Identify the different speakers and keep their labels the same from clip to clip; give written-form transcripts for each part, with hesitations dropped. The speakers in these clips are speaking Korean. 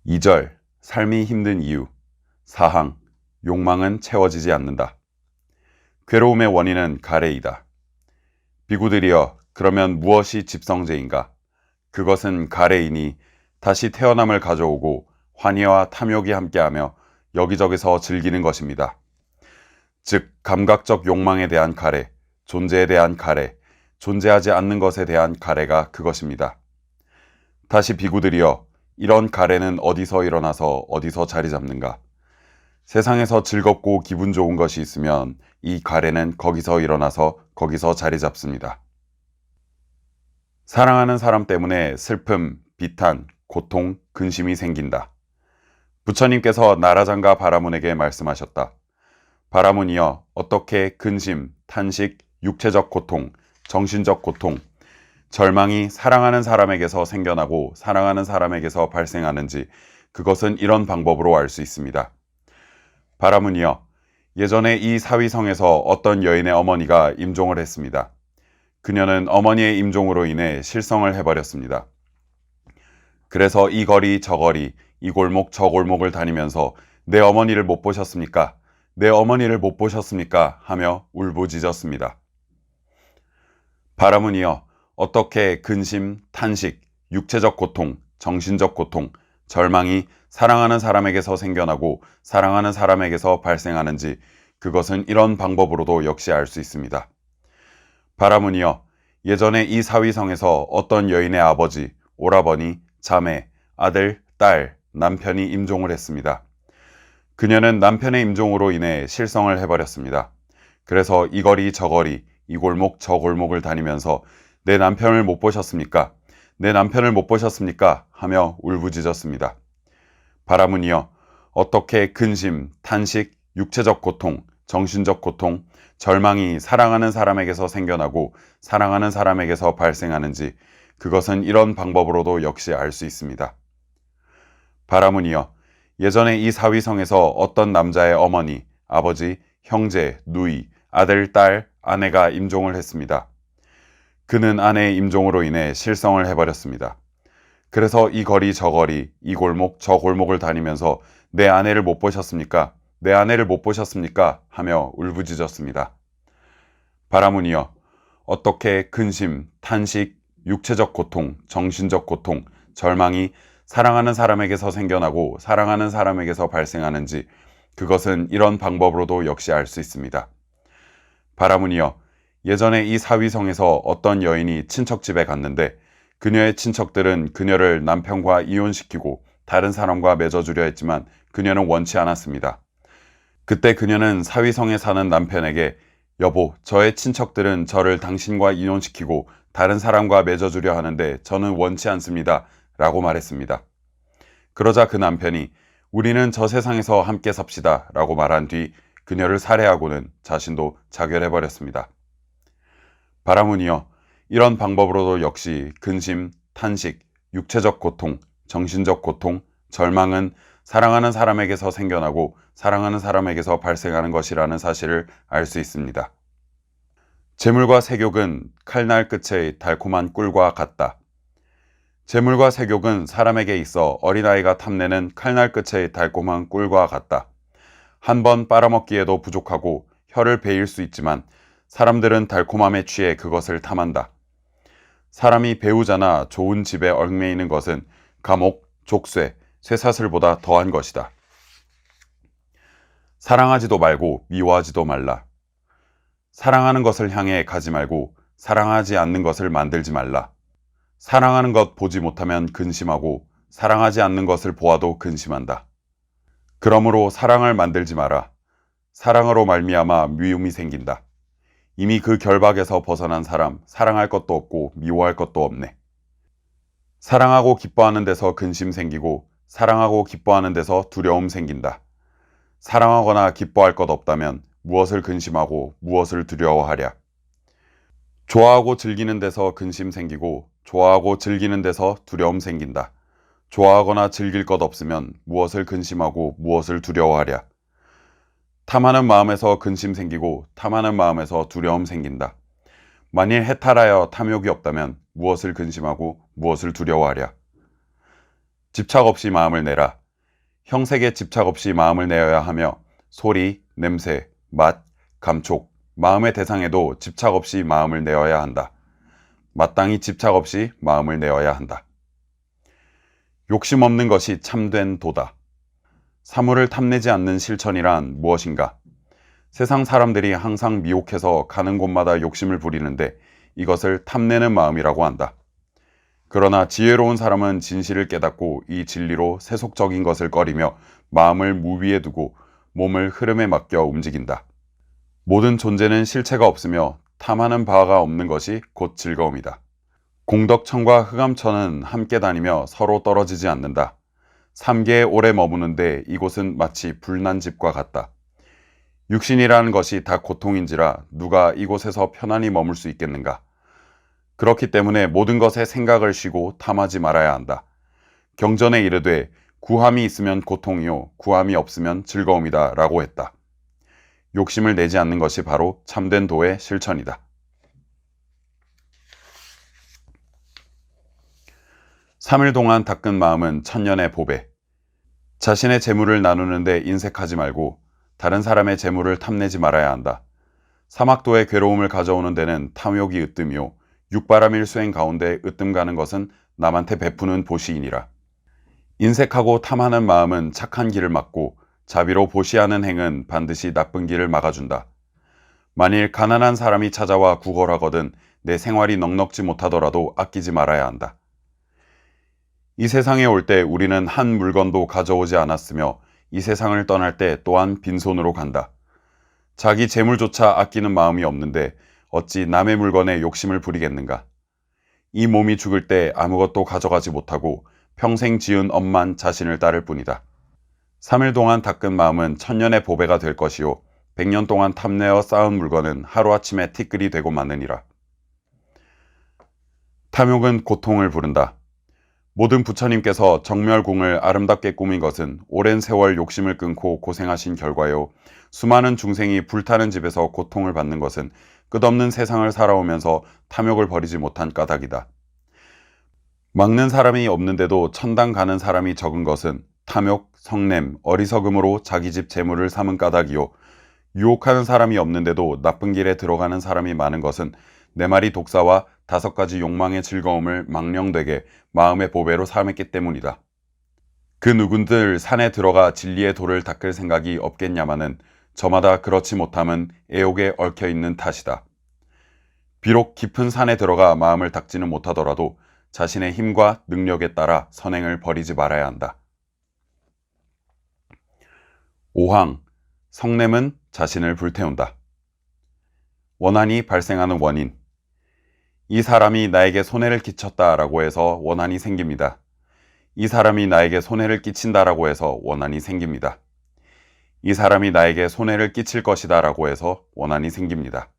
Speaker 1: 2절 삶이 힘든 이유. 사항 욕망은 채워지지 않는다. 괴로움의 원인은 가래이다. 비구들이여, 그러면 무엇이 집성제인가? 그것은 가래이니 다시 태어남을 가져오고 환희와 탐욕이 함께하며 여기저기서 즐기는 것입니다. 즉 감각적 욕망에 대한 가래, 존재에 대한 가래, 존재하지 않는 것에 대한 가래가 그것입니다. 다시 비구들이여, 이런 가래는 어디서 일어나서 어디서 자리 잡는가? 세상에서 즐겁고 기분 좋은 것이 있으면 이 가래는 거기서 일어나서 거기서 자리 잡습니다. 사랑하는 사람 때문에 슬픔, 비탄, 고통, 근심이 생긴다. 부처님께서 나라장가 바라문에게 말씀하셨다. 바라문이여, 어떻게 근심, 탄식, 육체적 고통, 정신적 고통, 절망이 사랑하는 사람에게서 생겨나고 사랑하는 사람에게서 발생하는지 그것은 이런 방법으로 알 수 있습니다. 바라문이여, 예전에 이 사위성에서 어떤 여인의 어머니가 임종을 했습니다. 그녀는 어머니의 임종으로 인해 실성을 해버렸습니다. 그래서 이 거리 저 거리, 이 골목 저 골목을 다니면서 내 어머니를 못 보셨습니까? 내 어머니를 못 보셨습니까? 하며 울부짖었습니다. 바라문이여, 어떻게 근심, 탄식, 육체적 고통, 정신적 고통, 절망이 사랑하는 사람에게서 생겨나고 사랑하는 사람에게서 발생하는지 그것은 이런 방법으로도 역시 알 수 있습니다. 바라문이여, 예전에 이 사위성에서 어떤 여인의 아버지, 오라버니, 자매, 아들, 딸, 남편이 임종을 했습니다. 그녀는 남편의 임종으로 인해 실성을 해버렸습니다. 그래서 이 거리 저 거리, 이 골목 저 골목을 다니면서 내 남편을 못 보셨습니까? 내 남편을 못 보셨습니까? 하며 울부짖었습니다. 바라문이여, 어떻게 근심, 탄식, 육체적 고통, 정신적 고통, 절망이 사랑하는 사람에게서 생겨나고 사랑하는 사람에게서 발생하는지 그것은 이런 방법으로도 역시 알 수 있습니다. 바라문이여, 예전에 이 사위성에서 어떤 남자의 어머니, 아버지, 형제, 누이, 아들, 딸, 아내가 임종을 했습니다. 그는 아내의 임종으로 인해 실성을 해버렸습니다. 그래서 이 거리 저 거리, 이 골목 저 골목을 다니면서 내 아내를 못 보셨습니까? 내 아내를 못 보셨습니까? 하며 울부짖었습니다. 바라문이여, 어떻게 근심, 탄식, 육체적 고통, 정신적 고통, 절망이 사랑하는 사람에게서 생겨나고 사랑하는 사람에게서 발생하는지 그것은 이런 방법으로도 역시 알 수 있습니다. 바라문이여, 예전에 이 사위성에서 어떤 여인이 친척집에 갔는데 그녀의 친척들은 그녀를 남편과 이혼시키고 다른 사람과 맺어주려 했지만 그녀는 원치 않았습니다. 그때 그녀는 사위성에 사는 남편에게 여보, 저의 친척들은 저를 당신과 이혼시키고 다른 사람과 맺어주려 하는데 저는 원치 않습니다. 라고 말했습니다. 그러자 그 남편이 우리는 저 세상에서 함께 삽시다 라고 말한 뒤 그녀를 살해하고는 자신도 자결해버렸습니다. 바라문이여, 이런 방법으로도 역시 근심, 탄식, 육체적 고통, 정신적 고통, 절망은 사랑하는 사람에게서 생겨나고 사랑하는 사람에게서 발생하는 것이라는 사실을 알 수 있습니다. 재물과 색욕은 칼날 끝의 달콤한 꿀과 같다. 재물과 색욕은 사람에게 있어 어린아이가 탐내는 칼날 끝의 달콤한 꿀과 같다. 한 번 빨아먹기에도 부족하고 혀를 베일 수 있지만 사람들은 달콤함에 취해 그것을 탐한다. 사람이 배우자나 좋은 집에 얽매이는 것은 감옥, 족쇄, 쇠사슬보다 더한 것이다. 사랑하지도 말고 미워하지도 말라. 사랑하는 것을 향해 가지 말고 사랑하지 않는 것을 만들지 말라. 사랑하는 것 보지 못하면 근심하고 사랑하지 않는 것을 보아도 근심한다. 그러므로 사랑을 만들지 마라. 사랑으로 말미암아 미움이 생긴다. 이미 그 결박에서 벗어난 사람, 사랑할 것도 없고 미워할 것도 없네. 사랑하고 기뻐하는 데서 근심 생기고 사랑하고 기뻐하는 데서 두려움 생긴다. 사랑하거나 기뻐할 것 없다면 무엇을 근심하고 무엇을 두려워하랴. 좋아하고 즐기는 데서 근심 생기고 좋아하고 즐기는 데서 두려움 생긴다. 좋아하거나 즐길 것 없으면 무엇을 근심하고 무엇을 두려워하랴. 탐하는 마음에서 근심 생기고 탐하는 마음에서 두려움 생긴다. 만일 해탈하여 탐욕이 없다면 무엇을 근심하고 무엇을 두려워하랴. 집착 없이 마음을 내라. 형색에 집착 없이 마음을 내어야 하며 소리, 냄새, 맛, 감촉, 마음의 대상에도 집착 없이 마음을 내어야 한다. 마땅히 집착 없이 마음을 내어야 한다. 욕심 없는 것이 참된 도다. 사물을 탐내지 않는 실천이란 무엇인가? 세상 사람들이 항상 미혹해서 가는 곳마다 욕심을 부리는데 이것을 탐내는 마음이라고 한다. 그러나 지혜로운 사람은 진실을 깨닫고 이 진리로 세속적인 것을 꺼리며 마음을 무위에 두고 몸을 흐름에 맡겨 움직인다. 모든 존재는 실체가 없으며 탐하는 바가 없는 것이 곧 즐거움이다. 공덕천과 흑암천은 함께 다니며 서로 떨어지지 않는다. 삼계에 오래 머무는데 이곳은 마치 불난 집과 같다. 육신이라는 것이 다 고통인지라 누가 이곳에서 편안히 머물 수 있겠는가? 그렇기 때문에 모든 것에 생각을 쉬고 탐하지 말아야 한다. 경전에 이르되 구함이 있으면 고통이요 구함이 없으면 즐거움이다 라고 했다. 욕심을 내지 않는 것이 바로 참된 도의 실천이다. 3일 동안 닦은 마음은 천년의 보배. 자신의 재물을 나누는데 인색하지 말고 다른 사람의 재물을 탐내지 말아야 한다. 사막도의 괴로움을 가져오는 데는 탐욕이 으뜸이요 육바람일 수행 가운데 으뜸 가는 것은 남한테 베푸는 보시이니라. 인색하고 탐하는 마음은 착한 길을 막고 자비로 보시하는 행은 반드시 나쁜 길을 막아준다. 만일 가난한 사람이 찾아와 구걸하거든 내 생활이 넉넉지 못하더라도 아끼지 말아야 한다. 이 세상에 올 때 우리는 한 물건도 가져오지 않았으며 이 세상을 떠날 때 또한 빈손으로 간다. 자기 재물조차 아끼는 마음이 없는데 어찌 남의 물건에 욕심을 부리겠는가? 이 몸이 죽을 때 아무것도 가져가지 못하고 평생 지은 업만 자신을 따를 뿐이다. 3일 동안 닦은 마음은 천년의 보배가 될 것이요 100년 동안 탐내어 쌓은 물건은 하루아침에 티끌이 되고 마느니라. 탐욕은 고통을 부른다. 모든 부처님께서 정멸궁을 아름답게 꾸민 것은 오랜 세월 욕심을 끊고 고생하신 결과요. 수많은 중생이 불타는 집에서 고통을 받는 것은 끝없는 세상을 살아오면서 탐욕을 버리지 못한 까닭이다. 막는 사람이 없는데도 천당 가는 사람이 적은 것은 탐욕, 성냄, 어리석음으로 자기 집 재물을 삼은 까닭이요. 유혹하는 사람이 없는데도 나쁜 길에 들어가는 사람이 많은 것은 네 마리 독사와 5가지 욕망의 즐거움을 망령되게 마음의 보배로 삼았기 때문이다. 그 누군들 산에 들어가 진리의 돌을 닦을 생각이 없겠냐마는 저마다 그렇지 못함은 애욕에 얽혀있는 탓이다. 비록 깊은 산에 들어가 마음을 닦지는 못하더라도 자신의 힘과 능력에 따라 선행을 버리지 말아야 한다. 5항, 성냄은 자신을 불태운다. 원한이 발생하는 원인. 이 사람이 나에게 손해를 끼쳤다라고 해서 원한이 생깁니다. 이 사람이 나에게 손해를 끼친다라고 해서 원한이 생깁니다. 이 사람이 나에게 손해를 끼칠 것이다 라고 해서 원한이 생깁니다.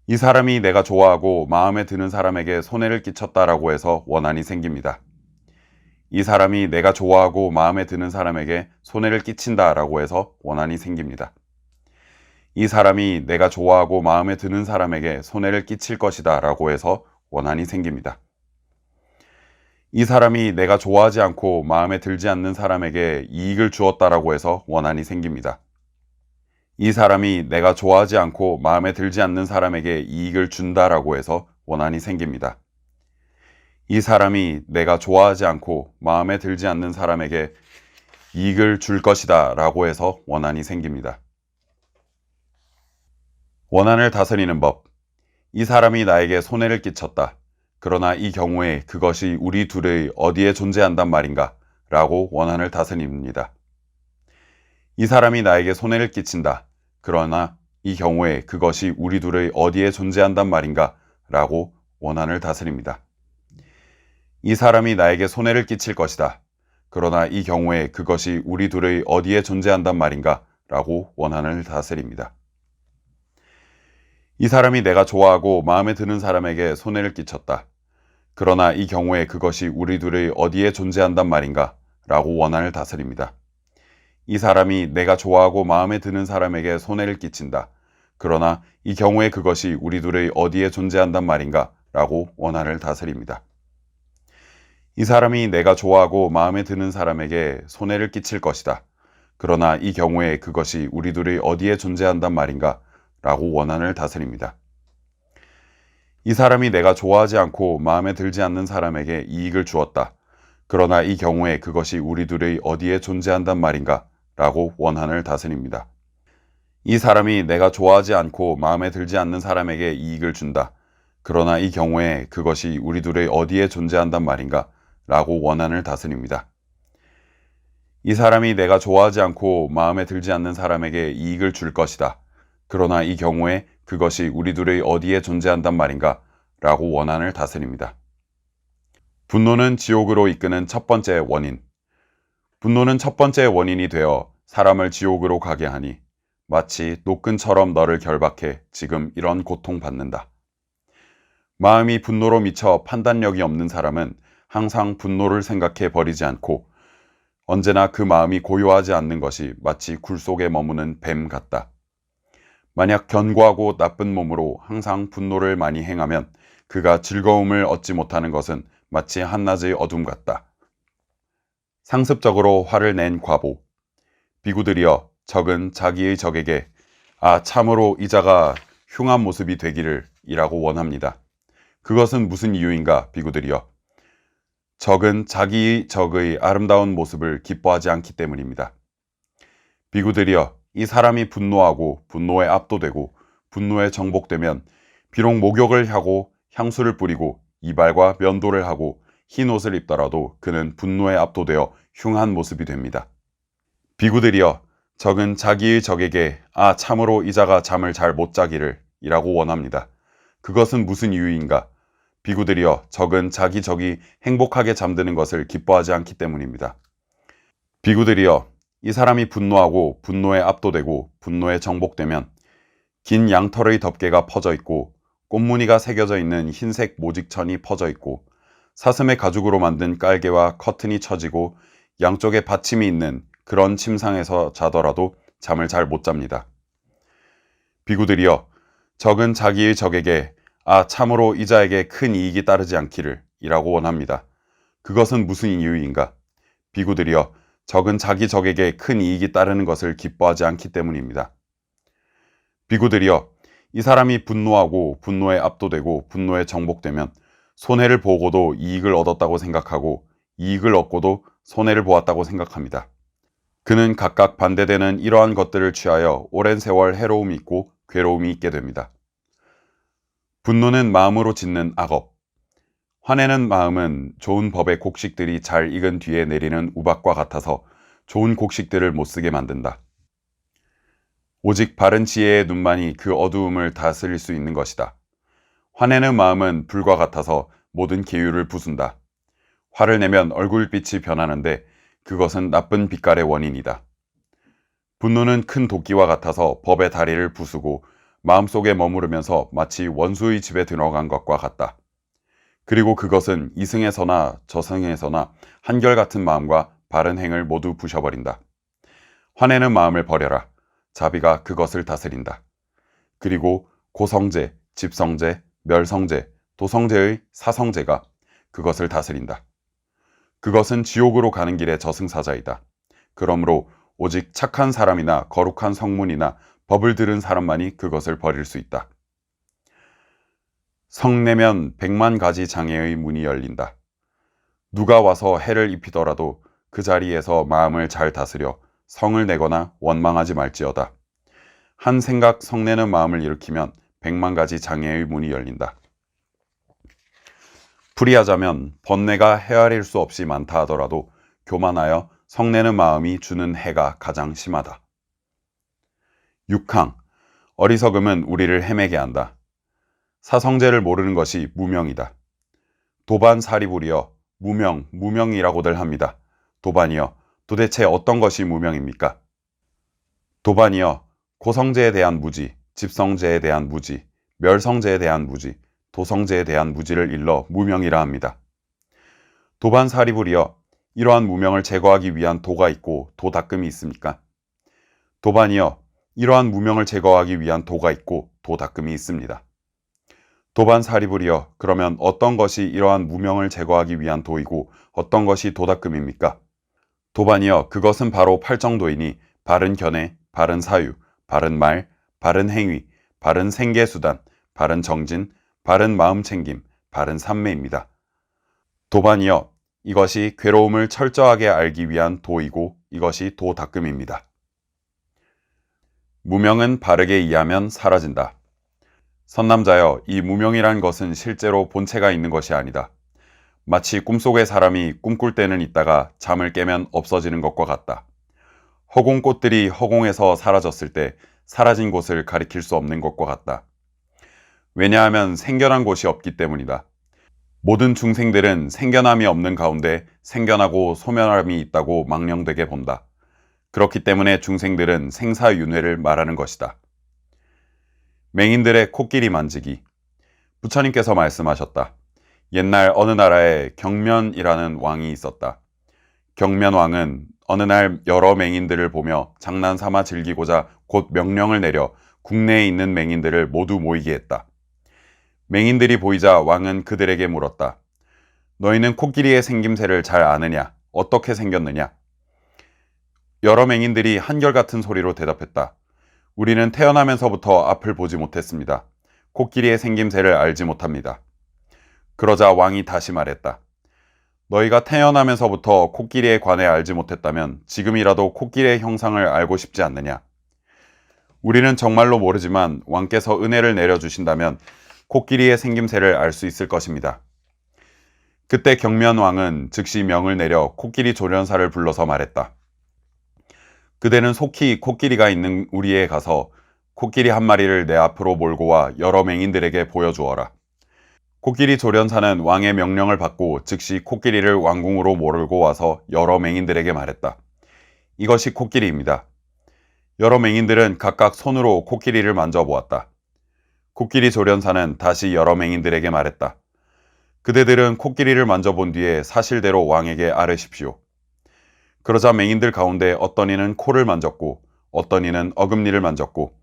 Speaker 1: 이 사람이 내가 좋아하고 마음에 드는 사람에게 손해를 끼쳤다라고 해서 원한이 생깁니다. 이 사람이 내가 좋아하고 마음에 드는 사람에게 손해를 끼친다라고 해서 원한이 생깁니다. 이 사람이 내가 좋아하고 마음에 드는 사람에게 손해를 끼칠 것이다 라고 해서 원한이 생깁니다. 이 사람이 내가 좋아하지 않고 마음에 들지 않는 사람에게 이익을 주었다라고 해서 원한이 생깁니다. 이 사람이 내가 좋아하지 않고 마음에 들지 않는 사람에게 이익을 준다라고 해서 원한이 생깁니다. 이 사람이 내가 좋아하지 않고 마음에 들지 않는 사람에게 이익을 줄 것이다 라고 해서 원한이 생깁니다. 원한을 다스리는 법. 이 사람이 나에게 손해를 끼쳤다. 그러나 이 경우에 그것이 우리 둘의 어디에 존재한단 말인가? 라고 원한을 다스립니다. 이 사람이 나에게 손해를 끼친다. 그러나 이 경우에 그것이 우리 둘의 어디에 존재한단 말인가? 라고 원한을 다스립니다. 이 사람이 나에게 손해를 끼칠 것이다. 그러나 이 경우에 그것이 우리 둘의 어디에 존재한단 말인가? 라고 원한을 다스립니다. 이 사람이 내가 좋아하고 마음에 드는 사람에게 손해를 끼쳤다. 그러나 이 경우에 그것이 우리 둘의 어디에 존재한단 말인가? 라고 원한을 다스립니다. 이 사람이 내가 좋아하고 마음에 드는 사람에게 손해를 끼친다. 그러나 이 경우에 그것이 우리 둘의 어디에 존재한단 말인가? 라고 원한을 다스립니다. 이 사람이 내가 좋아하고 마음에 드는 사람에게 손해를 끼칠 것이다. 그러나 이 경우에 그것이 우리 둘이 어디에 존재한단 말인가? 라고 원한을 다스립니다. 이 사람이 내가 좋아하지 않고 마음에 들지 않는 사람에게 이익을 주었다. 그러나 이 경우에 그것이 우리 둘의 어디에 존재한단 말인가? 라고 원한을 다스립니다. 이 사람이 내가 좋아하지 않고 마음에 들지 않는 사람에게 이익을 준다. 그러나 이 경우에 그것이 우리 둘의 어디에 존재한단 말인가? 라고 원한을 다스립니다. 이 사람이 내가 좋아하지 않고 마음에 들지 않는 사람에게 이익을 줄 것이다. 그러나 이 경우에 그것이 우리 둘의 어디에 존재한단 말인가? 라고 원한을 다스립니다. 분노는 지옥으로 이끄는 첫 번째 원인. 분노는 첫 번째 원인이 되어 사람을 지옥으로 가게 하니 마치 노끈처럼 너를 결박해 지금 이런 고통받는다. 마음이 분노로 미쳐 판단력이 없는 사람은 항상 분노를 생각해 버리지 않고 언제나 그 마음이 고요하지 않는 것이 마치 굴 속에 머무는 뱀 같다. 만약 견고하고 나쁜 몸으로 항상 분노를 많이 행하면 그가 즐거움을 얻지 못하는 것은 마치 한낮의 어둠 같다. 상습적으로 화를 낸 과보. 비구들이여 적은 자기의 적에게 참으로 이자가 흉한 모습이 되기를 이라고 원합니다. 그것은 무슨 이유인가 비구들이여. 적은 자기의 적의 아름다운 모습을 기뻐하지 않기 때문입니다. 비구들이여 이 사람이 분노하고 분노에 압도되고 분노에 정복되면 비록 목욕을 하고 향수를 뿌리고 이발과 면도를 하고 흰 옷을 입더라도 그는 분노에 압도되어 흉한 모습이 됩니다. 비구들이여 적은 자기의 적에게 참으로 이자가 잠을 잘 못 자기를 이라고 원합니다. 그것은 무슨 이유인가? 비구들이여 적은 자기 적이 행복하게 잠드는 것을 기뻐하지 않기 때문입니다. 비구들이여 이 사람이 분노하고 분노에 압도되고 분노에 정복되면 긴 양털의 덮개가 퍼져 있고 꽃무늬가 새겨져 있는 흰색 모직천이 퍼져 있고 사슴의 가죽으로 만든 깔개와 커튼이 쳐지고 양쪽에 받침이 있는 그런 침상에서 자더라도 잠을 잘 못 잡니다. 비구들이여 적은 자기의 적에게 참으로 이자에게 큰 이익이 따르지 않기를 이라고 원합니다. 그것은 무슨 이유인가? 비구들이여 적은 자기 적에게 큰 이익이 따르는 것을 기뻐하지 않기 때문입니다. 비구들이여 이 사람이 분노하고 분노에 압도되고 분노에 정복되면 손해를 보고도 이익을 얻었다고 생각하고 이익을 얻고도 손해를 보았다고 생각합니다. 그는 각각 반대되는 이러한 것들을 취하여 오랜 세월 해로움이 있고 괴로움이 있게 됩니다. 분노는 마음으로 짓는 악업. 화내는 마음은 좋은 법의 곡식들이 잘 익은 뒤에 내리는 우박과 같아서 좋은 곡식들을 못 쓰게 만든다. 오직 바른 지혜의 눈만이 그 어두움을 다스릴 수 있는 것이다. 화내는 마음은 불과 같아서 모든 계율을 부순다. 화를 내면 얼굴빛이 변하는데 그것은 나쁜 빛깔의 원인이다. 분노는 큰 도끼와 같아서 법의 다리를 부수고 마음속에 머무르면서 마치 원수의 집에 들어간 것과 같다. 그리고 그것은 이승에서나 저승에서나 한결같은 마음과 바른 행을 모두 부셔버린다. 화내는 마음을 버려라. 자비가 그것을 다스린다. 그리고 고성제, 집성제, 멸성제, 도성제의 사성제가 그것을 다스린다. 그것은 지옥으로 가는 길의 저승사자이다. 그러므로 오직 착한 사람이나 거룩한 성문이나 법을 들은 사람만이 그것을 버릴 수 있다. 성내면 100만 가지 장애의 문이 열린다. 누가 와서 해를 입히더라도 그 자리에서 마음을 잘 다스려 성을 내거나 원망하지 말지어다. 한 생각 성내는 마음을 일으키면 100만 가지 장애의 문이 열린다. 풀이하자면 번뇌가 헤아릴 수 없이 많다 하더라도 교만하여 성내는 마음이 주는 해가 가장 심하다. 6항. 어리석음은 우리를 헤매게 한다. 사성제를 모르는 것이 무명이다. 도반 사리불이여 무명이라고들 합니다. 도반이여 도대체 어떤 것이 무명입니까? 도반이여 고성제에 대한 무지, 집성제에 대한 무지, 멸성제에 대한 무지, 도성제에 대한 무지를 일러 무명이라 합니다. 도반 사리불이여 이러한 무명을 제거하기 위한 도가 있고 도닦음이 있습니까? 도반이여 이러한 무명을 제거하기 위한 도가 있고 도닦음이 있습니다. 도반사리불이여, 그러면 어떤 것이 이러한 무명을 제거하기 위한 도이고 어떤 것이 도닦음입니까? 도반이여, 그것은 바로 팔정도이니 바른 견해, 바른 사유, 바른 말, 바른 행위, 바른 생계수단, 바른 정진, 바른 마음챙김, 바른 삼매입니다. 도반이여, 이것이 괴로움을 철저하게 알기 위한 도이고 이것이 도닦음입니다. 무명은 바르게 이해하면 사라진다. 선남자여, 이 무명이란 것은 실제로 본체가 있는 것이 아니다. 마치 꿈속의 사람이 꿈꿀 때는 있다가 잠을 깨면 없어지는 것과 같다. 허공꽃들이 허공에서 사라졌을 때 사라진 곳을 가리킬 수 없는 것과 같다. 왜냐하면 생겨난 곳이 없기 때문이다. 모든 중생들은 생겨남이 없는 가운데 생겨나고 소멸함이 있다고 망령되게 본다. 그렇기 때문에 중생들은 생사윤회를 말하는 것이다. 맹인들의 코끼리 만지기. 부처님께서 말씀하셨다. 옛날 어느 나라에 경면이라는 왕이 있었다. 경면왕은 어느 날 여러 맹인들을 보며 장난삼아 즐기고자 곧 명령을 내려 국내에 있는 맹인들을 모두 모이게 했다. 맹인들이 보이자 왕은 그들에게 물었다. 너희는 코끼리의 생김새를 잘 아느냐? 어떻게 생겼느냐? 여러 맹인들이 한결같은 소리로 대답했다. 우리는 태어나면서부터 앞을 보지 못했습니다. 코끼리의 생김새를 알지 못합니다. 그러자 왕이 다시 말했다. 너희가 태어나면서부터 코끼리에 관해 알지 못했다면 지금이라도 코끼리의 형상을 알고 싶지 않느냐? 우리는 정말로 모르지만 왕께서 은혜를 내려주신다면 코끼리의 생김새를 알 수 있을 것입니다. 그때 경면왕은 즉시 명을 내려 코끼리 조련사를 불러서 말했다. 그대는 속히 코끼리가 있는 우리에 가서 코끼리 한 마리를 내 앞으로 몰고 와 여러 맹인들에게 보여주어라. 코끼리 조련사는 왕의 명령을 받고 즉시 코끼리를 왕궁으로 몰고 와서 여러 맹인들에게 말했다. 이것이 코끼리입니다. 여러 맹인들은 각각 손으로 코끼리를 만져보았다. 코끼리 조련사는 다시 여러 맹인들에게 말했다. 그대들은 코끼리를 만져본 뒤에 사실대로 왕에게 아뢰십시오. 그러자 맹인들 가운데 어떤 이는 코를 만졌고 어떤 이는 어금니를 만졌고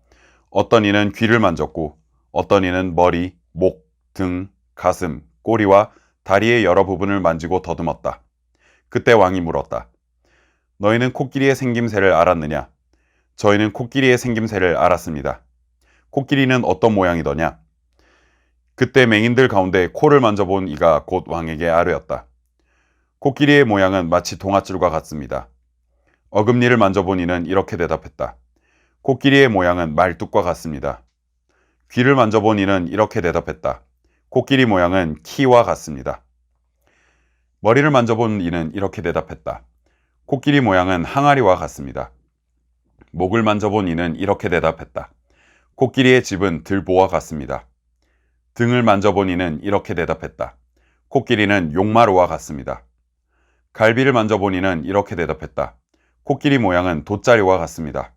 Speaker 1: 어떤 이는 귀를 만졌고 어떤 이는 머리, 목, 등, 가슴, 꼬리와 다리의 여러 부분을 만지고 더듬었다. 그때 왕이 물었다. 너희는 코끼리의 생김새를 알았느냐? 저희는 코끼리의 생김새를 알았습니다. 코끼리는 어떤 모양이더냐? 그때 맹인들 가운데 코를 만져본 이가 곧 왕에게 아뢰었다. 코끼리의 모양은 마치 동아줄과 같습니다. 어금니를 만져본 이는 이렇게 대답했다. 코끼리의 모양은 말뚝과 같습니다. 귀를 만져본 이는 이렇게 대답했다. 코끼리 모양은 키와 같습니다. 머리를 만져본 이는 이렇게 대답했다. 코끼리 모양은 항아리와 같습니다. 목을 만져본 이는 이렇게 대답했다. 코끼리의 집은 들보와 같습니다. 등을 만져본 이는 이렇게 대답했다. 코끼리는 용마루와 같습니다. 갈비를 만져본 이는 이렇게 대답했다. 코끼리 모양은 돗자리와 같습니다.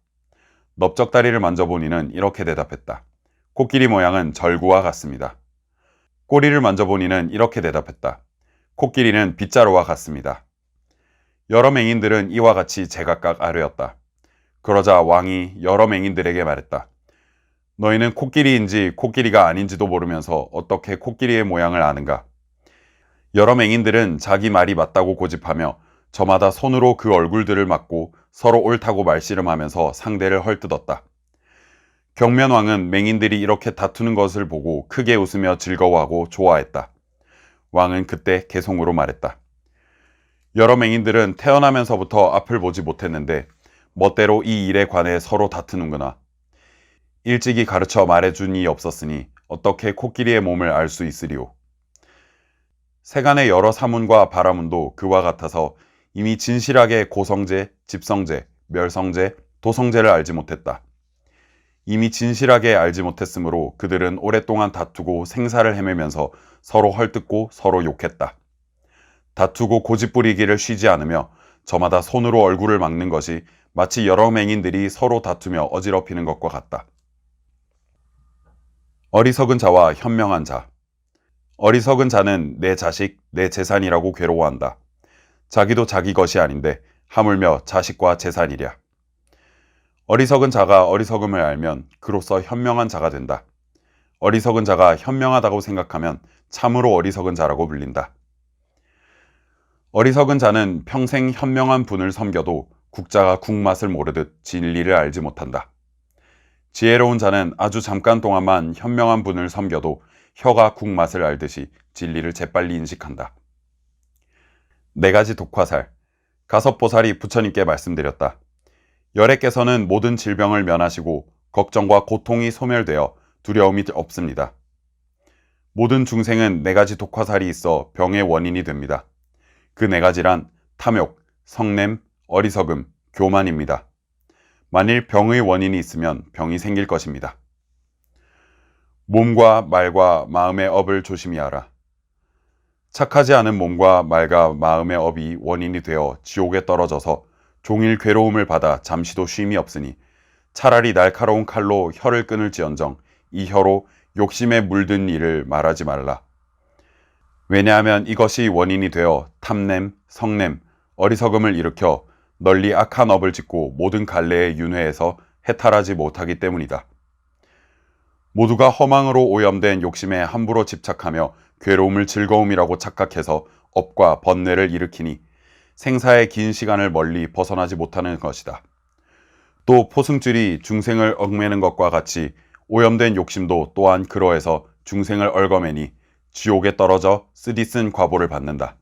Speaker 1: 넓적다리를 만져본 이는 이렇게 대답했다. 코끼리 모양은 절구와 같습니다. 꼬리를 만져본 이는 이렇게 대답했다. 코끼리는 빗자루와 같습니다. 여러 맹인들은 이와 같이 제각각 아뢰었다. 그러자 왕이 여러 맹인들에게 말했다. 너희는 코끼리인지 코끼리가 아닌지도 모르면서 어떻게 코끼리의 모양을 아는가? 여러 맹인들은 자기 말이 맞다고 고집하며 저마다 손으로 그 얼굴들을 맞고 서로 옳다고 말씨름하면서 상대를 헐뜯었다. 경면왕은 맹인들이 이렇게 다투는 것을 보고 크게 웃으며 즐거워하고 좋아했다. 왕은 그때 개송으로 말했다. 여러 맹인들은 태어나면서부터 앞을 보지 못했는데 멋대로 이 일에 관해 서로 다투는구나. 일찍이 가르쳐 말해준 이 없었으니 어떻게 코끼리의 몸을 알 수 있으리오. 세간의 여러 사문과 바라문도 그와 같아서 이미 진실하게 고성제, 집성제, 멸성제, 도성제를 알지 못했다. 이미 진실하게 알지 못했으므로 그들은 오랫동안 다투고 생사를 헤매면서 서로 헐뜯고 서로 욕했다. 다투고 고집부리기를 쉬지 않으며 저마다 손으로 얼굴을 막는 것이 마치 여러 맹인들이 서로 다투며 어지럽히는 것과 같다. 어리석은 자와 현명한 자. 어리석은 자는 내 자식, 내 재산이라고 괴로워한다. 자기도 자기 것이 아닌데 하물며 자식과 재산이랴. 어리석은 자가 어리석음을 알면 그로써 현명한 자가 된다. 어리석은 자가 현명하다고 생각하면 참으로 어리석은 자라고 불린다. 어리석은 자는 평생 현명한 분을 섬겨도 국자가 국맛을 모르듯 진리를 알지 못한다. 지혜로운 자는 아주 잠깐 동안만 현명한 분을 섬겨도 혀가 국맛을 알듯이 진리를 재빨리 인식한다. 네 가지 독화살. 가섭보살이 부처님께 말씀드렸다. 열애께서는 모든 질병을 면하시고 걱정과 고통이 소멸되어 두려움이 없습니다. 모든 중생은 네 가지 독화살이 있어 병의 원인이 됩니다. 그 네 가지란 탐욕, 성냄, 어리석음, 교만입니다. 만일 병의 원인이 있으면 병이 생길 것입니다. 몸과 말과 마음의 업을 조심히 하라. 착하지 않은 몸과 말과 마음의 업이 원인이 되어 지옥에 떨어져서 종일 괴로움을 받아 잠시도 쉼이 없으니 차라리 날카로운 칼로 혀를 끊을지언정 이 혀로 욕심에 물든 일을 말하지 말라. 왜냐하면 이것이 원인이 되어 탐냄, 성냄, 어리석음을 일으켜 널리 악한 업을 짓고 모든 갈래에 윤회해서 해탈하지 못하기 때문이다. 모두가 허망으로 오염된 욕심에 함부로 집착하며 괴로움을 즐거움이라고 착각해서 업과 번뇌를 일으키니 생사의 긴 시간을 멀리 벗어나지 못하는 것이다. 또 포승줄이 중생을 얽매는 것과 같이 오염된 욕심도 또한 그러해서 중생을 얽어매니 지옥에 떨어져 쓰디쓴 과보를 받는다.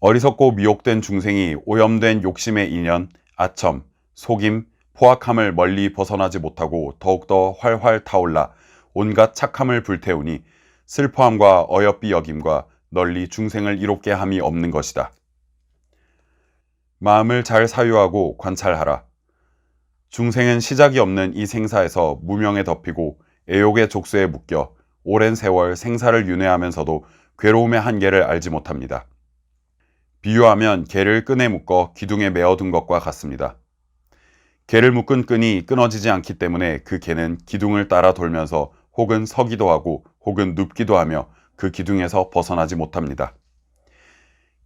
Speaker 1: 어리석고 미혹된 중생이 오염된 욕심의 인연, 아첨, 속임, 포악함을 멀리 벗어나지 못하고 더욱더 활활 타올라 온갖 착함을 불태우니 슬퍼함과 어여삐 여김과 널리 중생을 이롭게 함이 없는 것이다. 마음을 잘 사유하고 관찰하라. 중생은 시작이 없는 이 생사에서 무명에 덮이고 애욕의 족쇄에 묶여 오랜 세월 생사를 윤회하면서도 괴로움의 한계를 알지 못합니다. 비유하면 개를 끈에 묶어 기둥에 메어둔 것과 같습니다. 개를 묶은 끈이 끊어지지 않기 때문에 그 개는 기둥을 따라 돌면서 혹은 서기도 하고 혹은 눕기도 하며 그 기둥에서 벗어나지 못합니다.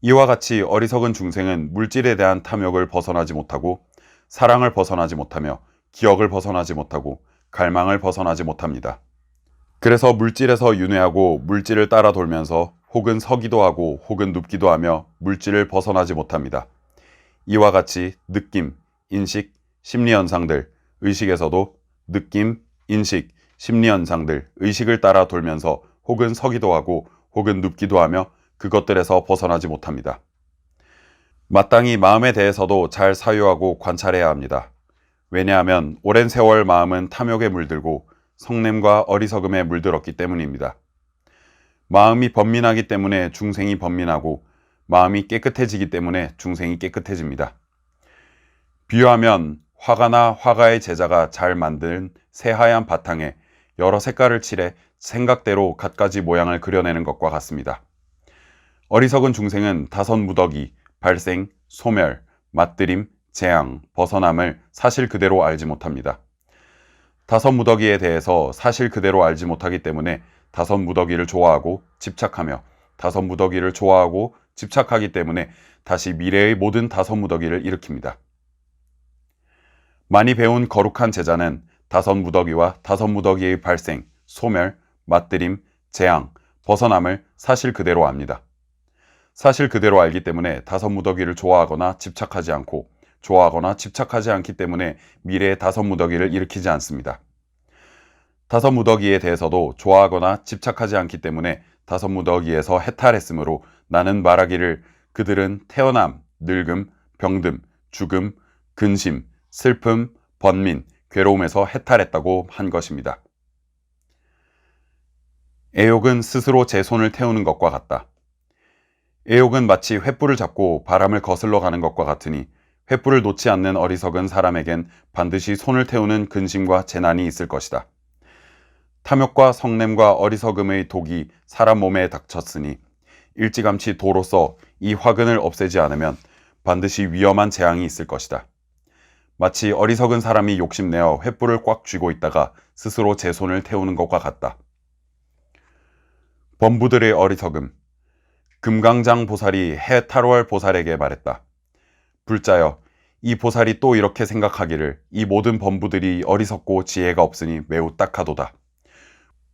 Speaker 1: 이와 같이 어리석은 중생은 물질에 대한 탐욕을 벗어나지 못하고 사랑을 벗어나지 못하며 기억을 벗어나지 못하고 갈망을 벗어나지 못합니다. 그래서 물질에서 윤회하고 물질을 따라 돌면서 혹은 서기도 하고 혹은 눕기도 하며 물질을 벗어나지 못합니다. 이와 같이 느낌, 인식, 심리현상들, 의식에서도 느낌, 인식, 심리현상들, 의식을 따라 돌면서 혹은 서기도 하고 혹은 눕기도 하며 그것들에서 벗어나지 못합니다. 마땅히 마음에 대해서도 잘 사유하고 관찰해야 합니다. 왜냐하면 오랜 세월 마음은 탐욕에 물들고 성냄과 어리석음에 물들었기 때문입니다. 마음이 번민하기 때문에 중생이 번민하고 마음이 깨끗해지기 때문에 중생이 깨끗해집니다. 비유하면 화가나 화가의 제자가 잘 만든 새하얀 바탕에 여러 색깔을 칠해 생각대로 갖가지 모양을 그려내는 것과 같습니다. 어리석은 중생은 다섯 무더기, 발생, 소멸, 맛들임, 재앙, 벗어남을 사실 그대로 알지 못합니다. 다섯 무더기에 대해서 사실 그대로 알지 못하기 때문에 다섯 무더기를 좋아하고 집착하며 다섯 무더기를 좋아하고 집착하기 때문에 다시 미래의 모든 다섯 무더기를 일으킵니다. 많이 배운 거룩한 제자는 다섯 무더기와 다섯 무더기의 발생, 소멸, 맛들임, 재앙, 벗어남을 사실 그대로 압니다. 사실 그대로 알기 때문에 다섯 무더기를 좋아하거나 집착하지 않고 좋아하거나 집착하지 않기 때문에 미래의 다섯 무더기를 일으키지 않습니다. 다섯 무더기에 대해서도 좋아하거나 집착하지 않기 때문에 다섯 무더기에서 해탈했으므로 나는 말하기를 그들은 태어남, 늙음, 병듦, 죽음, 근심, 슬픔, 번민, 괴로움에서 해탈했다고 한 것입니다. 애욕은 스스로 제 손을 태우는 것과 같다. 애욕은 마치 횃불을 잡고 바람을 거슬러 가는 것과 같으니 횃불을 놓지 않는 어리석은 사람에겐 반드시 손을 태우는 근심과 재난이 있을 것이다. 탐욕과 성냄과 어리석음의 독이 사람 몸에 닥쳤으니 일찌감치 도로써 이 화근을 없애지 않으면 반드시 위험한 재앙이 있을 것이다. 마치 어리석은 사람이 욕심내어 횃불을 꽉 쥐고 있다가 스스로 제 손을 태우는 것과 같다. 범부들의 어리석음. 금강장 보살이 해탈월 보살에게 말했다. 불자여, 이 보살이 또 이렇게 생각하기를 이 모든 범부들이 어리석고 지혜가 없으니 매우 딱하도다.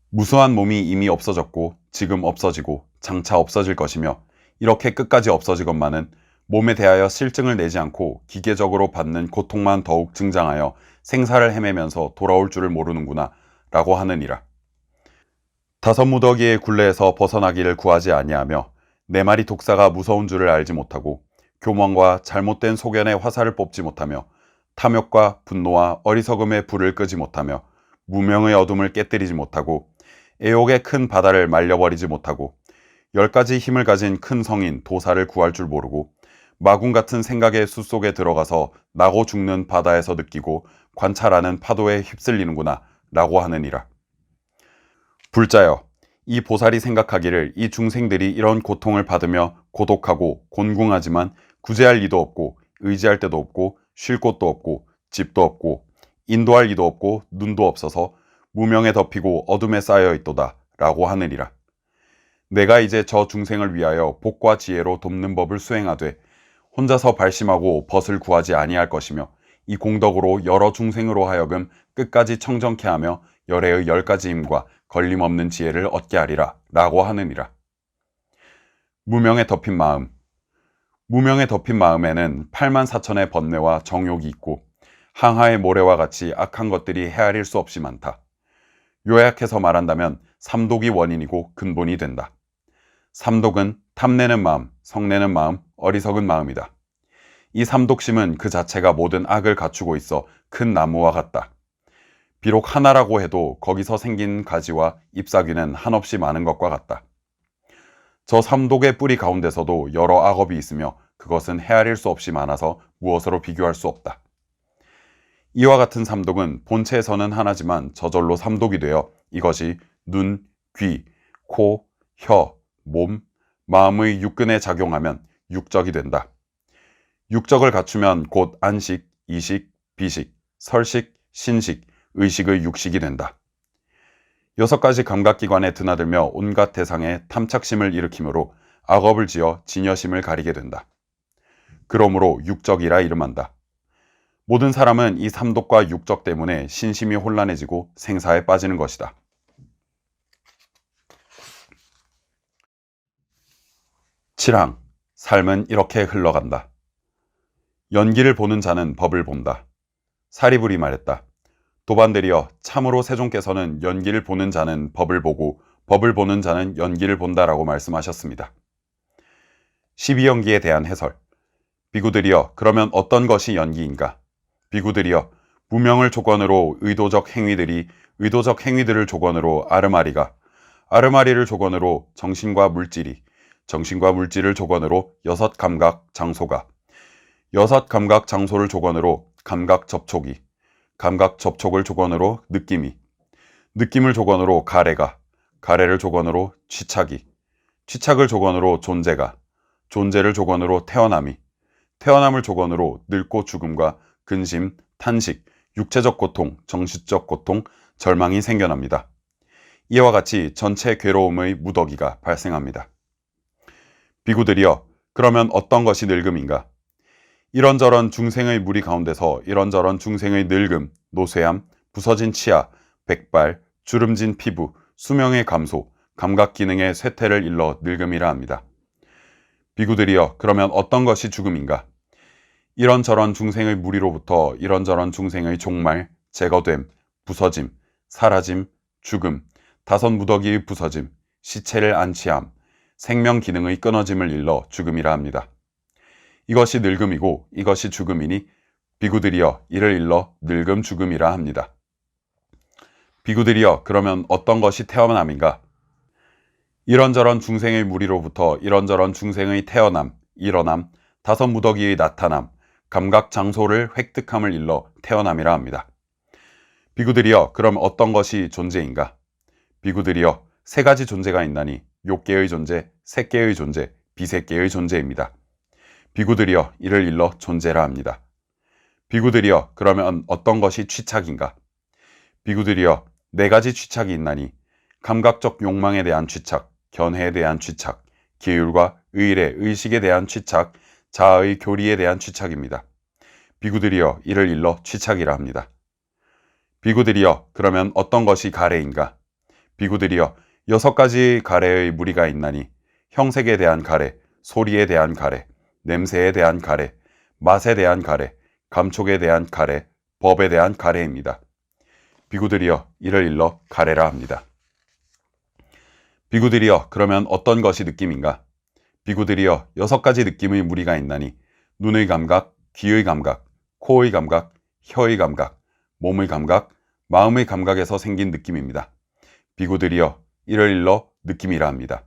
Speaker 1: 무수한 몸이 이미 없어졌고 지금 없어지고 장차 없어질 것이며 이렇게 끝까지 없어지건만은 몸에 대하여 실증을 내지 않고 기계적으로 받는 고통만 더욱 증장하여 생사를 헤매면서 돌아올 줄을 모르는구나 라고 하느니라. 다섯 무더기의 굴레에서 벗어나기를 구하지 아니하며 네 마리 독사가 무서운 줄을 알지 못하고 교만과 잘못된 소견의 화살을 뽑지 못하며 탐욕과 분노와 어리석음의 불을 끄지 못하며 무명의 어둠을 깨뜨리지 못하고 애욕의 큰 바다를 말려버리지 못하고 10가지 힘을 가진 큰 성인 도사를 구할 줄 모르고 마군 같은 생각의 숫속에 들어가서 나고 죽는 바다에서 느끼고 관찰하는 파도에 휩쓸리는구나 라고 하느니라. 불자여, 이 보살이 생각하기를 이 중생들이 이런 고통을 받으며 고독하고 곤궁하지만 구제할 리도 없고 의지할 데도 없고 쉴 곳도 없고 집도 없고 인도할 리도 없고 눈도 없어서 무명에 덮이고 어둠에 쌓여 있도다 라고 하느니라. 내가 이제 저 중생을 위하여 복과 지혜로 돕는 법을 수행하되 혼자서 발심하고 벗을 구하지 아니할 것이며 이 공덕으로 여러 중생으로 하여금 끝까지 청정케 하며 열애의 10가지 힘과 걸림없는 지혜를 얻게 하리라 라고 하느니라. 무명에 덮인 마음. 무명에 덮인 마음에는 84,000의 번뇌와 정욕이 있고 항하의 모래와 같이 악한 것들이 헤아릴 수 없이 많다. 요약해서 말한다면 삼독이 원인이고 근본이 된다. 삼독은 탐내는 마음, 성내는 마음, 어리석은 마음이다. 이 삼독심은 그 자체가 모든 악을 갖추고 있어 큰 나무와 같다. 비록 하나라고 해도 거기서 생긴 가지와 잎사귀는 한없이 많은 것과 같다. 저 삼독의 뿌리 가운데서도 여러 악업이 있으며 그것은 헤아릴 수 없이 많아서 무엇으로 비교할 수 없다. 이와 같은 삼독은 본체에서는 하나지만 저절로 삼독이 되어 이것이 눈, 귀, 코, 혀, 몸, 마음의 육근에 작용하면 육적이 된다. 육적을 갖추면 곧 안식, 이식, 비식, 설식, 신식, 의식의 육식이 된다. 6가지 감각기관에 드나들며 온갖 대상에 탐착심을 일으키므로 악업을 지어 진여심을 가리게 된다. 그러므로 육적이라 이름한다. 모든 사람은 이 삼독과 육적 때문에 신심이 혼란해지고 생사에 빠지는 것이다. 칠항, 삶은 이렇게 흘러간다. 연기를 보는 자는 법을 본다. 사리불이 말했다. 도반들이여, 참으로 세종께서는 연기를 보는 자는 법을 보고 법을 보는 자는 연기를 본다라고 말씀하셨습니다. 12연기에 대한 해설. 비구들이여, 그러면 어떤 것이 연기인가? 비구들이여, 무명을 조건으로 의도적 행위들을 조건으로 아르마리를 조건으로 정신과 물질을 조건으로 6감각 장소가, 6감각 장소를 조건으로 감각 접촉을 조건으로 느낌을 조건으로 가래를 조건으로 취착을 조건으로 존재를 조건으로 태어남을 조건으로 늙고 죽음과 근심, 탄식, 육체적 고통, 정신적 고통, 절망이 생겨납니다. 이와 같이 전체 괴로움의 무더기가 발생합니다. 비구들이여, 그러면 어떤 것이 늙음인가? 이런저런 중생의 무리 가운데서 이런저런 중생의 늙음, 노쇠함, 부서진 치아, 백발, 주름진 피부, 수명의 감소, 감각 기능의 쇠퇴를 일러 늙음이라 합니다. 비구들이여, 그러면 어떤 것이 죽음인가? 이런저런 중생의 무리로부터 이런저런 중생의 종말, 제거됨, 부서짐, 사라짐, 죽음, 다섯 무더기의 부서짐, 시체를 안치함, 생명 기능의 끊어짐을 일러 죽음이라 합니다. 이것이 늙음이고 이것이 죽음이니 비구들이여, 이를 일러 늙음 죽음이라 합니다. 비구들이여, 그러면 어떤 것이 태어남인가? 이런저런 중생의 무리로부터 이런저런 중생의 태어남, 일어남, 다섯 무더기의 나타남, 감각 장소를 획득함을 일러 태어남이라 합니다. 비구들이여, 그럼 어떤 것이 존재인가? 비구들이여, 3가지 존재가 있나니 욕계의 존재, 색계의 존재, 비색계의 존재입니다. 비구들이여, 이를 일러 존재라 합니다. 비구들이여, 그러면 어떤 것이 취착인가? 비구들이여, 4가지 취착이 있나니 감각적 욕망에 대한 취착, 견해에 대한 취착, 기율과 의일의 의식에 대한 취착, 자아의 교리에 대한 취착입니다. 비구들이여 이를 일러 취착이라 합니다. 비구들이여 그러면 어떤 것이 가래인가? 비구들이여 6가지 가래의 무리가 있나니 형색에 대한 가래, 소리에 대한 가래, 냄새에 대한 가래, 맛에 대한 가래, 감촉에 대한 가래, 법에 대한 가래입니다. 비구들이여 이를 일러 가래라 합니다. 비구들이여 그러면 어떤 것이 느낌인가? 비구들이여 6가지 느낌의 무리가 있나니 눈의 감각, 귀의 감각, 코의 감각, 혀의 감각, 몸의 감각, 마음의 감각에서 생긴 느낌입니다. 비구들이여 이를 일러 느낌이라 합니다.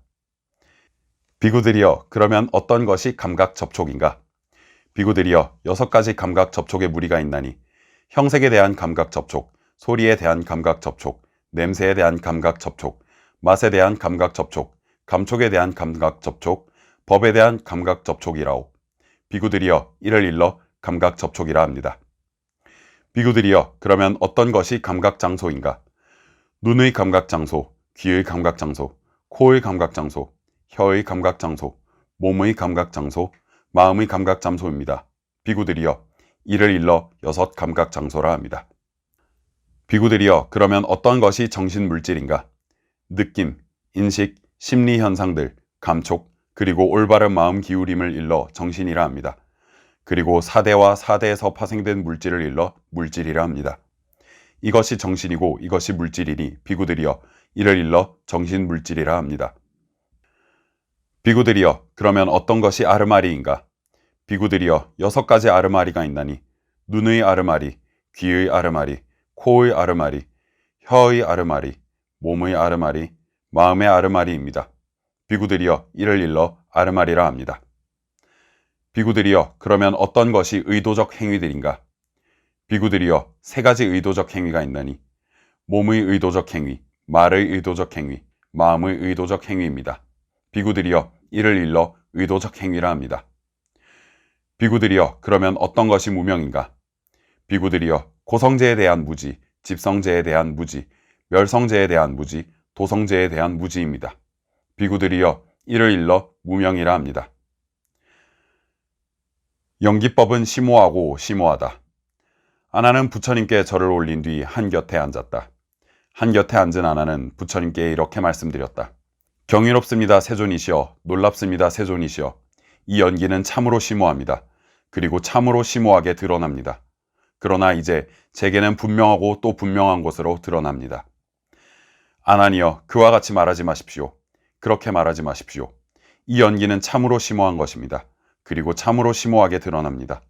Speaker 1: 비구들이여 그러면 어떤 것이 감각 접촉인가? 비구들이여 6가지 감각 접촉의 무리가 있나니 형색에 대한 감각 접촉, 소리에 대한 감각 접촉, 냄새에 대한 감각 접촉, 맛에 대한 감각 접촉, 감촉에 대한 감각 접촉, 법에 대한 감각 접촉이라오. 비구들이여 이를 일러 감각 접촉이라 합니다. 비구들이여 그러면 어떤 것이 감각 장소인가? 눈의 감각 장소, 귀의 감각 장소, 코의 감각 장소, 혀의 감각 장소, 몸의 감각 장소, 마음의 감각 장소입니다. 비구들이여 이를 일러 6 감각 장소라 합니다. 비구들이여 그러면 어떤 것이 정신 물질인가? 느낌, 인식, 심리 현상들, 감촉, 그리고 올바른 마음 기울임을 일러 정신이라 합니다. 그리고 사대와 사대에서 파생된 물질을 일러 물질이라 합니다. 이것이 정신이고 이것이 물질이니 비구들이여 이를 일러 정신 물질이라 합니다. 비구들이여 그러면 어떤 것이 아르마리인가? 비구들이여 6가지 아르마리가 있나니 눈의 아르마리, 귀의 아르마리, 코의 아르마리, 혀의 아르마리, 몸의 아르마리, 마음의 아르마리입니다. 비구들이여 이를 일러 아르마리라 합니다. 비구들이여 그러면 어떤 것이 의도적 행위들인가? 비구들이여 3가지 의도적 행위가 있나니 몸의 의도적 행위, 말의 의도적 행위, 마음의 의도적 행위입니다. 비구들이여 이를 일러 의도적 행위라 합니다. 비구들이여 그러면 어떤 것이 무명인가? 비구들이여 고성제에 대한 무지, 집성제에 대한 무지, 멸성제에 대한 무지, 도성제에 대한 무지입니다. 비구들이여 이를 일러 무명이라 합니다. 연기법은 심오하고 심오하다. 아나는 부처님께 절을 올린 뒤 한곁에 앉았다. 한곁에 앉은 아나는 부처님께 이렇게 말씀드렸다. 경이롭습니다 세존이시여, 놀랍습니다 세존이시여. 이 연기는 참으로 심오합니다. 그리고 참으로 심오하게 드러납니다. 그러나 이제 제게는 분명하고 또 분명한 것으로 드러납니다. 아나니여 그와 같이 말하지 마십시오. 그렇게 말하지 마십시오. 이 연기는 참으로 심오한 것입니다. 그리고 참으로 심오하게 드러납니다.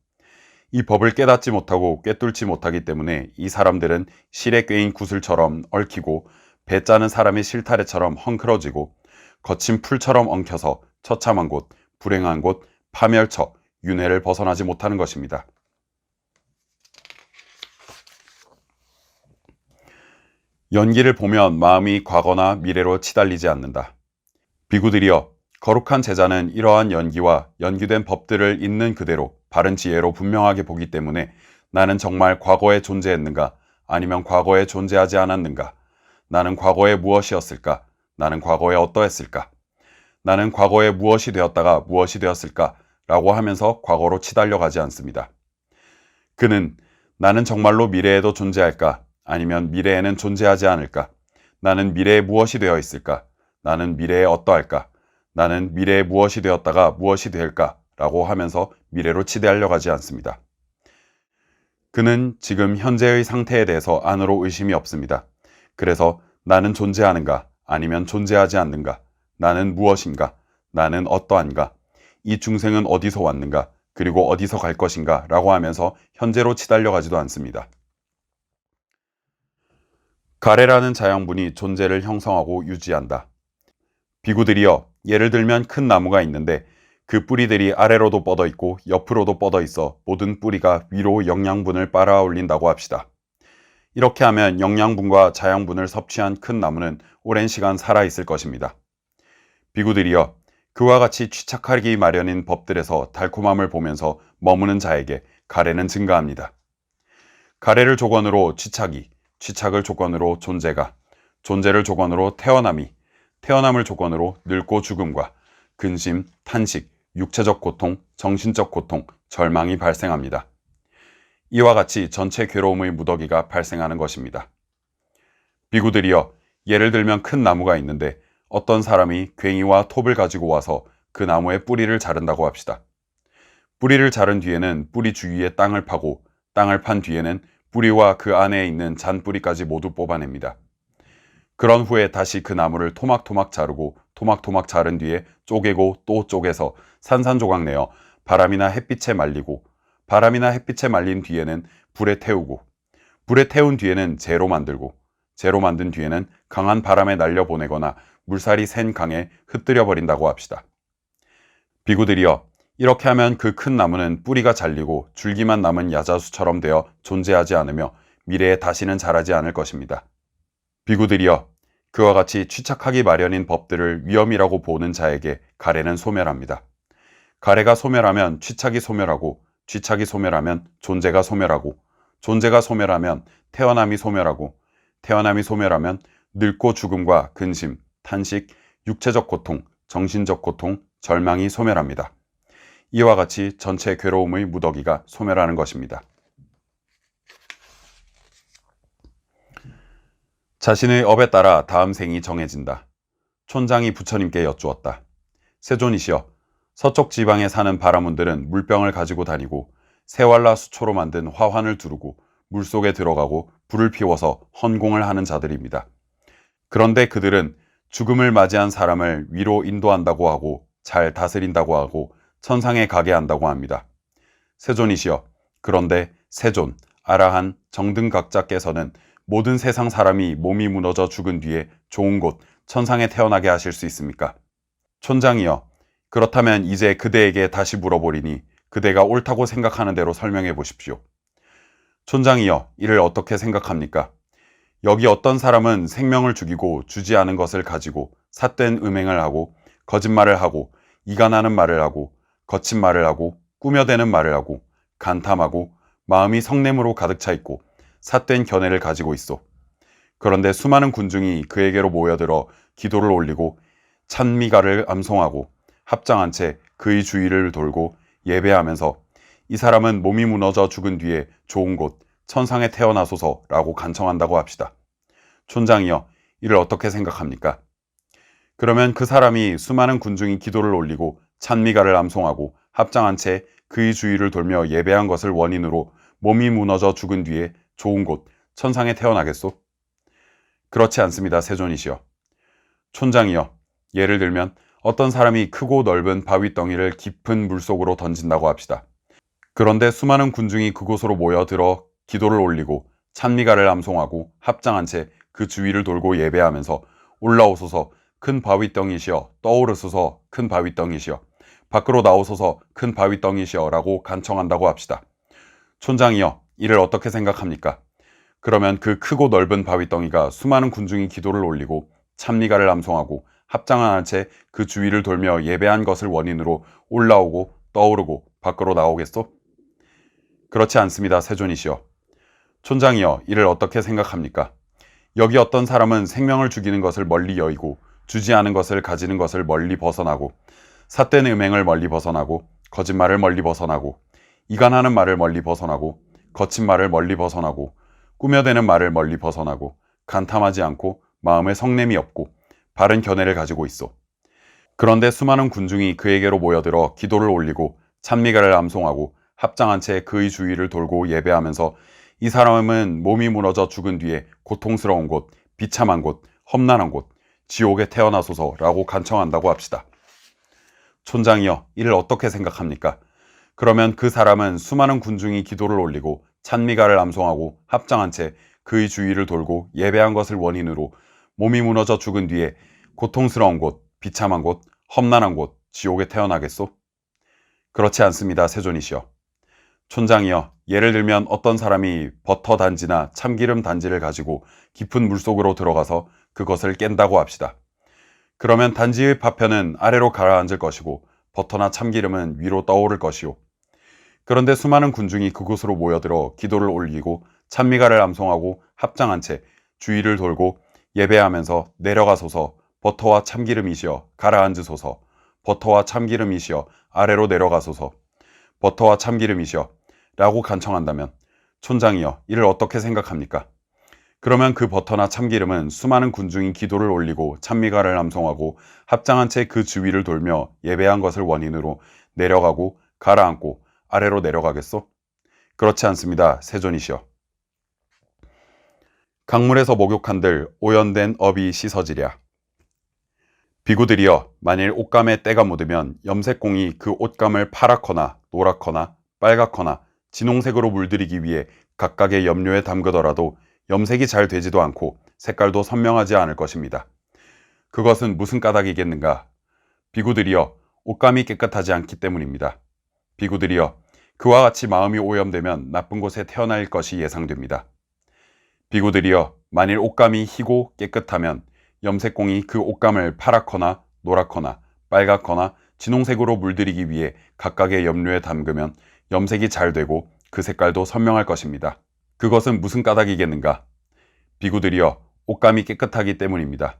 Speaker 1: 이 법을 깨닫지 못하고 꿰뚫지 못하기 때문에 이 사람들은 실에 꿰인 구슬처럼 얽히고 배 짜는 사람의 실타래처럼 헝클어지고 거친 풀처럼 엉켜서 처참한 곳, 불행한 곳, 파멸처, 윤회를 벗어나지 못하는 것입니다. 연기를 보면 마음이 과거나 미래로 치달리지 않는다. 비구들이여 거룩한 제자는 이러한 연기와 연기된 법들을 있는 그대로 바른 지혜로 분명하게 보기 때문에 나는 정말 과거에 존재했는가 아니면 과거에 존재하지 않았는가, 나는 과거에 무엇이었을까, 나는 과거에 어떠했을까, 나는 과거에 무엇이 되었다가 무엇이 되었을까 라고 하면서 과거로 치달려가지 않습니다. 그는 나는 정말로 미래에도 존재할까 아니면 미래에는 존재하지 않을까, 나는 미래에 무엇이 되어 있을까, 나는 미래에 어떠할까, 나는 미래에 무엇이 되었다가 무엇이 될까 라고 하면서 미래로 치대하려 가지 않습니다. 그는 지금 현재의 상태에 대해서 안으로 의심이 없습니다. 그래서 나는 존재하는가 아니면 존재하지 않는가, 나는 무엇인가, 나는 어떠한가, 이 중생은 어디서 왔는가, 그리고 어디서 갈 것인가 라고 하면서 현재로 치달려 가지도 않습니다. 가래라는 자양분이 존재를 형성하고 유지한다. 비구들이여 예를 들면 큰 나무가 있는데 그 뿌리들이 아래로도 뻗어 있고 옆으로도 뻗어 있어 모든 뿌리가 위로 영양분을 빨아 올린다고 합시다. 이렇게 하면 영양분과 자양분을 섭취한 큰 나무는 오랜 시간 살아 있을 것입니다. 비구들이여 그와 같이 취착하기 마련인 법들에서 달콤함을 보면서 머무는 자에게 가래는 증가합니다. 가래를 조건으로 취착이, 취착을 조건으로 존재가, 존재를 조건으로 태어남이, 태어남을 조건으로 늙고 죽음과 근심, 탄식, 육체적 고통, 정신적 고통, 절망이 발생합니다. 이와 같이 전체 괴로움의 무더기가 발생하는 것입니다. 비구들이여, 예를 들면 큰 나무가 있는데 어떤 사람이 괭이와 톱을 가지고 와서 그 나무의 뿌리를 자른다고 합시다. 뿌리를 자른 뒤에는 뿌리 주위에 땅을 파고 땅을 판 뒤에는 뿌리와 그 안에 있는 잔뿌리까지 모두 뽑아냅니다. 그런 후에 다시 그 나무를 토막토막 자르고 토막토막 자른 뒤에 쪼개고 또 쪼개서 산산조각 내어 바람이나 햇빛에 말리고 바람이나 햇빛에 말린 뒤에는 불에 태우고 불에 태운 뒤에는 재로 만들고 재로 만든 뒤에는 강한 바람에 날려보내거나 물살이 센 강에 흩뜨려 버린다고 합시다. 비구들이여, 이렇게 하면 그 큰 나무는 뿌리가 잘리고 줄기만 남은 야자수처럼 되어 존재하지 않으며 미래에 다시는 자라지 않을 것입니다. 비구들이여, 그와 같이 취착하기 마련인 법들을 위험이라고 보는 자에게 가래는 소멸합니다. 가래가 소멸하면 취착이 소멸하고 취착이 소멸하면 존재가 소멸하고 존재가 소멸하면 태어남이 소멸하고 태어남이 소멸하면 늙고 죽음과 근심, 탄식, 육체적 고통, 정신적 고통, 절망이 소멸합니다. 이와 같이 전체 괴로움의 무더기가 소멸하는 것입니다. 자신의 업에 따라 다음 생이 정해진다. 촌장이 부처님께 여쭈었다. 세존이시여, 서쪽 지방에 사는 바라문들은 물병을 가지고 다니고 새왈라 수초로 만든 화환을 두르고 물속에 들어가고 불을 피워서 헌공을 하는 자들입니다. 그런데 그들은 죽음을 맞이한 사람을 위로 인도한다고 하고 잘 다스린다고 하고 천상에 가게 한다고 합니다. 세존이시여, 그런데 세존, 아라한, 정등각자께서는 모든 세상 사람이 몸이 무너져 죽은 뒤에 좋은 곳, 천상에 태어나게 하실 수 있습니까? 촌장이여, 그렇다면 이제 그대에게 다시 물어보리니 그대가 옳다고 생각하는 대로 설명해 보십시오. 촌장이여, 이를 어떻게 생각합니까? 여기 어떤 사람은 생명을 죽이고 주지 않은 것을 가지고 삿된 음행을 하고 거짓말을 하고 이간하는 말을 하고 거친 말을 하고 꾸며대는 말을 하고 간탐하고 마음이 성냄으로 가득 차 있고 삿된 견해를 가지고 있어. 그런데 수많은 군중이 그에게로 모여들어 기도를 올리고 찬미가를 암송하고 합장한 채 그의 주위를 돌고 예배하면서 이 사람은 몸이 무너져 죽은 뒤에 좋은 곳, 천상에 태어나소서라고 간청한다고 합시다. 촌장이여, 이를 어떻게 생각합니까? 그러면 그 사람이 수많은 군중이 기도를 올리고 찬미가를 암송하고 합장한 채 그의 주위를 돌며 예배한 것을 원인으로 몸이 무너져 죽은 뒤에 좋은 곳, 천상에 태어나겠소? 그렇지 않습니다, 세존이시여. 촌장이여, 예를 들면 어떤 사람이 크고 넓은 바위덩이를 깊은 물속으로 던진다고 합시다. 그런데 수많은 군중이 그곳으로 모여들어 기도를 올리고 찬미가를 암송하고 합장한 채 그 주위를 돌고 예배하면서 올라오소서 큰 바위덩이시여, 떠오르소서 큰 바위덩이시여, 밖으로 나오소서 큰 바위덩이시여 라고 간청한다고 합시다. 촌장이여, 이를 어떻게 생각합니까? 그러면 그 크고 넓은 바위덩이가 수많은 군중이 기도를 올리고 찬미가를 암송하고 합장한 채 그 주위를 돌며 예배한 것을 원인으로 올라오고 떠오르고 밖으로 나오겠소? 그렇지 않습니다, 세존이시여. 촌장이여, 이를 어떻게 생각합니까? 여기 어떤 사람은 생명을 죽이는 것을 멀리 여의고 주지 않은 것을 가지는 것을 멀리 벗어나고 삿된 음행을 멀리 벗어나고 거짓말을 멀리 벗어나고 이간하는 말을 멀리 벗어나고 거친 말을 멀리 벗어나고 꾸며대는 말을 멀리 벗어나고 간탐하지 않고 마음에 성냄이 없고 바른 견해를 가지고 있어. 그런데 수많은 군중이 그에게로 모여들어 기도를 올리고 찬미가를 암송하고 합장한 채 그의 주위를 돌고 예배하면서 이 사람은 몸이 무너져 죽은 뒤에 고통스러운 곳, 비참한 곳, 험난한 곳, 지옥에 태어나소서라고 간청한다고 합시다. 촌장이여, 이를 어떻게 생각합니까? 그러면 그 사람은 수많은 군중이 기도를 올리고 찬미가를 암송하고 합장한 채 그의 주위를 돌고 예배한 것을 원인으로 몸이 무너져 죽은 뒤에 고통스러운 곳, 비참한 곳, 험난한 곳, 지옥에 태어나겠소? 그렇지 않습니다, 세존이시여. 촌장이여, 예를 들면 어떤 사람이 버터 단지나 참기름 단지를 가지고 깊은 물속으로 들어가서 그것을 깬다고 합시다. 그러면 단지의 파편은 아래로 가라앉을 것이고 버터나 참기름은 위로 떠오를 것이요. 그런데 수많은 군중이 그곳으로 모여들어 기도를 올리고 찬미가를 암송하고 합장한 채 주위를 돌고 예배하면서 내려가소서 버터와 참기름이시여 가라앉으소서, 버터와 참기름이시여 아래로 내려가소서, 버터와 참기름이시여 라고 간청한다면 촌장이여, 이를 어떻게 생각합니까? 그러면 그 버터나 참기름은 수많은 군중이 기도를 올리고 찬미가를 암송하고 합장한 채 그 주위를 돌며 예배한 것을 원인으로 내려가고 가라앉고 아래로 내려가겠소? 그렇지 않습니다. 세존이시여. 강물에서 목욕한들 오연된 업이 씻어지랴. 비구들이여, 만일 옷감에 때가 묻으면 염색공이 그 옷감을 파랗거나 노랗거나 빨갛거나 진홍색으로 물들이기 위해 각각의 염료에 담그더라도 염색이 잘 되지도 않고 색깔도 선명하지 않을 것입니다. 그것은 무슨 까닭이겠는가? 비구들이여, 옷감이 깨끗하지 않기 때문입니다. 비구들이여, 그와 같이 마음이 오염되면 나쁜 곳에 태어날 것이 예상됩니다. 비구들이여, 만일 옷감이 희고 깨끗하면 염색공이 그 옷감을 파랗거나 노랗거나 빨갛거나 진홍색으로 물들이기 위해 각각의 염료에 담그면 염색이 잘 되고 그 색깔도 선명할 것입니다. 그것은 무슨 까닭이겠는가? 비구들이여, 옷감이 깨끗하기 때문입니다.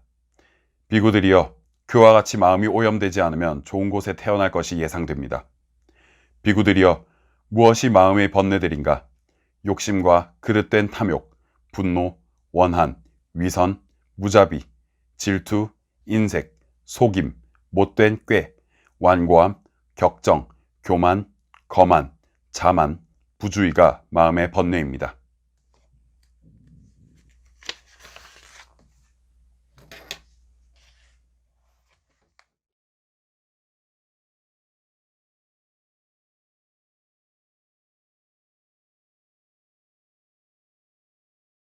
Speaker 1: 비구들이여, 그와 같이 마음이 오염되지 않으면 좋은 곳에 태어날 것이 예상됩니다. 비구들이여, 무엇이 마음의 번뇌들인가? 욕심과 그릇된 탐욕, 분노, 원한, 위선, 무자비, 질투, 인색, 속임, 못된 꾀, 완고함, 격정, 교만, 거만, 자만, 부주의가 마음의 번뇌입니다.